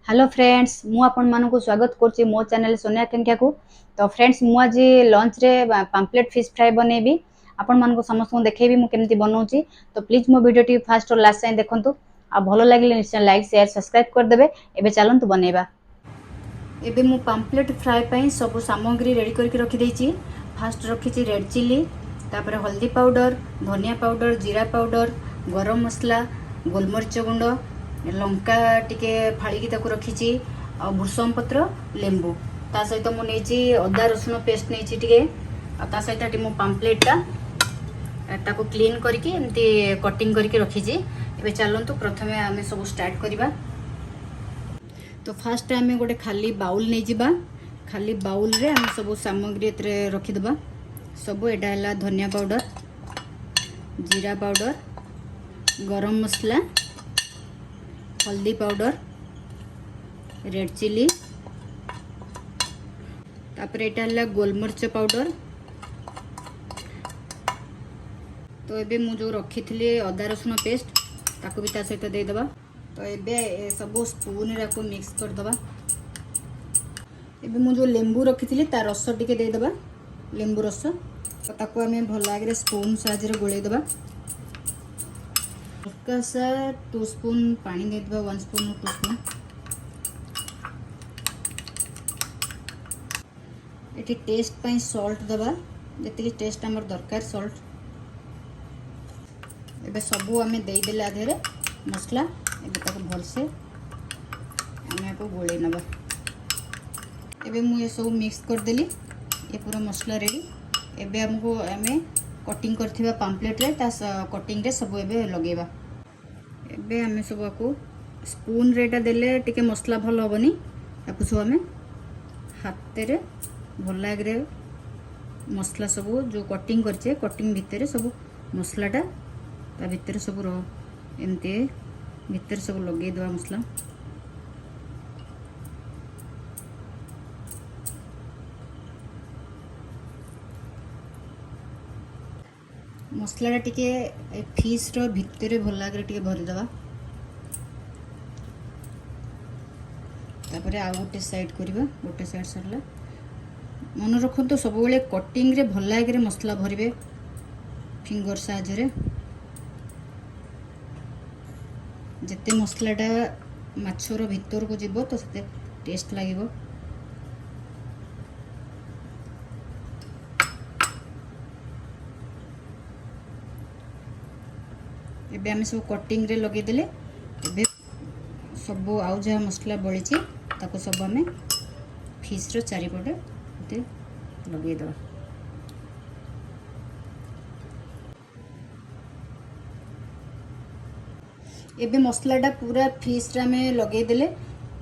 Hello friends मु आपण मानकु स्वागत करछि मो चैनल सोनिया केनकिया को। तो फ्रेंड्स मु आज लंच रे पाम्पलेट फिश फ्राई बनेबी। आपण मानकु समस्त को देखेबी मु केमती बनौछि। तो प्लीज मो वीडियो टी फर्स्ट और लास्ट टाइम देखंतु आ भलो लागले निश्चय लाइक शेयर सब्सक्राइब कर देबे। एबे चलंतु बनेबा। एबे मु पाम्पलेट फ्राई पई सब सामग्री रेडी करके रखि देछि। फर्स्ट रखिछि रेड चिली, तापर हल्दी पाउडर, धनिया पाउडर, जीरा पाउडर, गरम मसला, गोलमरिच गुंड, लंका टिके फाड़ी ताको रखी आ भूसम पत्र, लेंबू ता सहित मु नेछि अदा रसुण पेस्ट नेछि टिके आ ता सहित मु पाम्पलेटा ताको क्लीन करके एमती कटिंग करके रखी। एबे चलंतु प्रथमे आमे सब स्टार्ट करिबा। तो फास्ट आमे गोटे खाली बाउल नै जिबा। खाली बाउल रे आमे सब सामग्री एतरे रखि दबा। सब एडा हला धनिया पाउडर, जीरा पाउडर, गरम मसला, हल्दी पाउडर, रेड चिली, तापर एटा हला गोलमरिच पाउडर। तो एबे मु जो रखी थिले अदा रसुण पेस्ट ताको भी ता सहित दे दबा। तो एबे सब स्पून रे को मिक्स कर दबा। एबे मु जो लेंबू रखी थिले ता रस टिके दे दबा, लेंबू रस। तो ताको हमें भल लागे स्पून साहाय्य रे गोले दबा। हल्का सा 2 स्पून पानी दे दबा, 1 स्पून 2 स्पून। एटी टेस्ट पई सॉल्ट दबा, जति टेस्ट हमर दरकार सॉल्ट। एबे सबू हमें दे देले आधेरे मसला। एबे ताको भल से हमें को गोले नबा। एबे मु ये सब मिक्स कर देली। ये पूरा मसला रेडी। एबे हमको हमें कटिंग करथिबा पाम्पलेट रे ता कटिंग रे सब एबे लगेबा। एबे हमें सब को स्पून रेटा देले टिके मसला भल होबनी। ताको सब हमें हाथ रे भल लागरे मसला सब जो कटिंग करछे कटिंग भितरे सब मसलाटा ता भितरे सब रो एमते भितरे सब लगे दवा मसला। मसला टिके फिश रो भितरे भल लागरे टिके भरी दवा। तापरे आ गोटे साइड करबा। गोटे साइड सरला मन रखो सब बेले कटिंग रे भल लागरे मसला भरिबे फिंगर साहाय्य रे। जते मसलाटा माछर भितर को जीवो तो सेते टेस्ट लागिबो। एबे हम सब कटिंग रे लगे देले। एबे सब आउ जहा मसला बळी छी ताको सब हमें फिश रो चारिपटे ते लगे दो। एबे मसलाटा पूरा फिश रे हमें लगे देले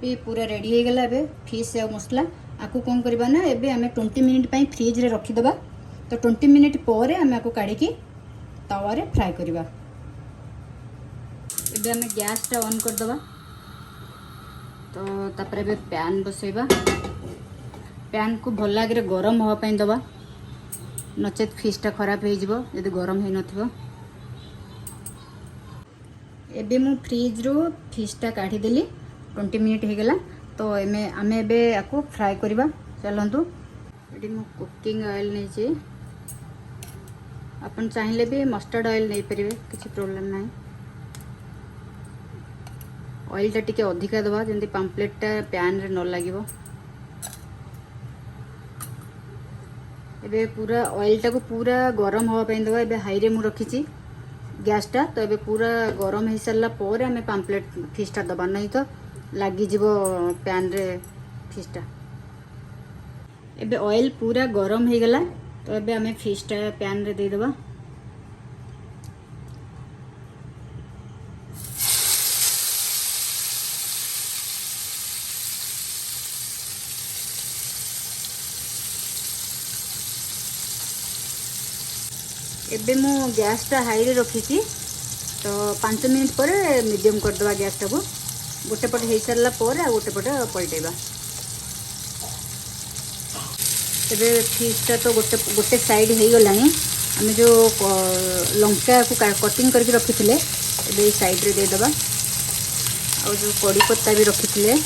भी पूरा रेडी हो गला। एबे फिश आ मसला आकु कोन करबा ना एबे हमें 20 मिनिट पई फ्रिज रे रखि दबा। तो 20 मिनिट परे हमें आकु काढी की तवा रे फ्राई करबा। एबे हमें गैस टा ऑन कर दबा। तो तापर एबे पैन बसैबा। पैन को भल लागरे गरम होवा पई दबा, नचेत फिश टा खराब हो जिवो यदि गरम हे नथिबो। एबे मु फ्रिज रो फिश टा काढी देली। 20 मिनिट हे गला। तो एमे हमें एबे आकु फ्राई करबा। चलंतु एडी मु कुकिंग ऑयल नै छी। अपन चाहिले भी मस्टर्ड ऑयल नै परिबे, किछि प्रॉब्लम नै। ऑयल टा टिके अधिका दबा जेंति पाम्पलेट टा पैन रे न लागिवो। एबे पूरा ऑयल टा को पूरा गरम होवा पई दबा। एबे हाई रे मु रखी छी गैस टा। तो एबे पूरा गरम हे सरला पोरे हमें पाम्पलेट फिश टा दबा, नहीं तो लागी जिवो पैन रे फिश टा। एबे ऑयल पूरा गरम हे गला। तो एबे हमें फिश टा पैन रे दे दबा। एबे मु गैस टा हाई रे रखी छी। तो 5 मिनिट पर मीडियम कर दबा गैस टा को। गोटे पट हे सरला पर आ गोटे पट पलटेबा। एबे फिश टा तो गोटे गोटे साइड हे गलानी। हमें जो लंका को कटिंग करके रखी थे ये साइड रे दे दबा। और जो कड़ी पत्ता भी रखी थे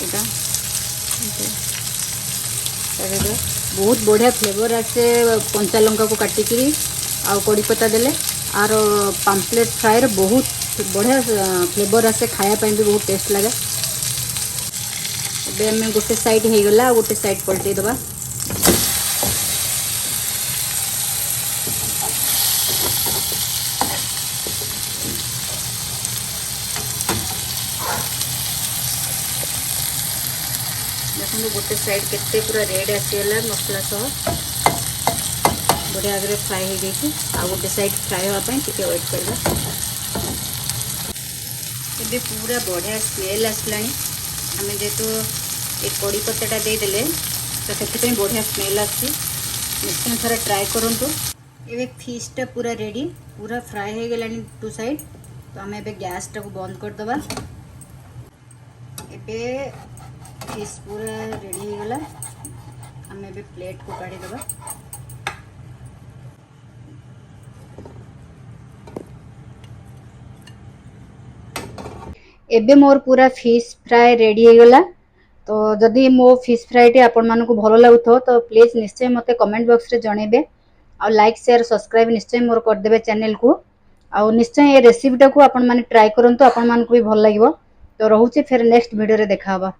एटा बहुत बढ़िया फ्लेवर आसे कंचा लंका को काटिकी आ कड़ी पत्ता देले आर पाम्पलेट फ्राए बहुत बढ़िया फ्लेवर आसे खायापाई भी बहुत टेस्ट लगे। ଏବେ ଆମେ ଗୋଟେ ସାଇଡ୍ ହେଇଗଲା ଆଉ ଗୋଟେ ସାଇଡ୍ ପଲଟେଇ ଦେବା। देखो गोटे साइड केते पूरा रेड आसीगला मसला सह बढ़िया आगे फ्राए हो गई आ गोटे साइड फ्राए होगापी टे वेट करवा। ये पूरा बढ़िया स्मेल आसला आम जेहेतु ये कड़ी पत्ता देदेले तो से बढ़िया स्मेल आसी निश्चय थोड़ा ट्राए करूँ। ये फिशटा पूरा रेडी पूरा फ्राए हो गला टू साइड तो आम ए गैस टाक बंद करदे। ए फिश पूरा रेडी हो गला आम ए प्लेट को काढ़ीदे। एबे मोर पूरा फिश फ्राए रेडी हो गला। तो जदि मो फिश फ्राए आपण मानकु भलो लागुथो तो प्लीज निश्चय मते कमेंट बॉक्स रे जणेबे आ लाइक शेयर सब्सक्राइब निश्चय मोर कर देबे चैनल को आ निश्चय ये रेसिपी टाको आपण माने ट्राई करंतु आपण मानकु भी भल लागिवो। तो रहूची फिर नेक्स्ट वीडियो रे देखा हबा।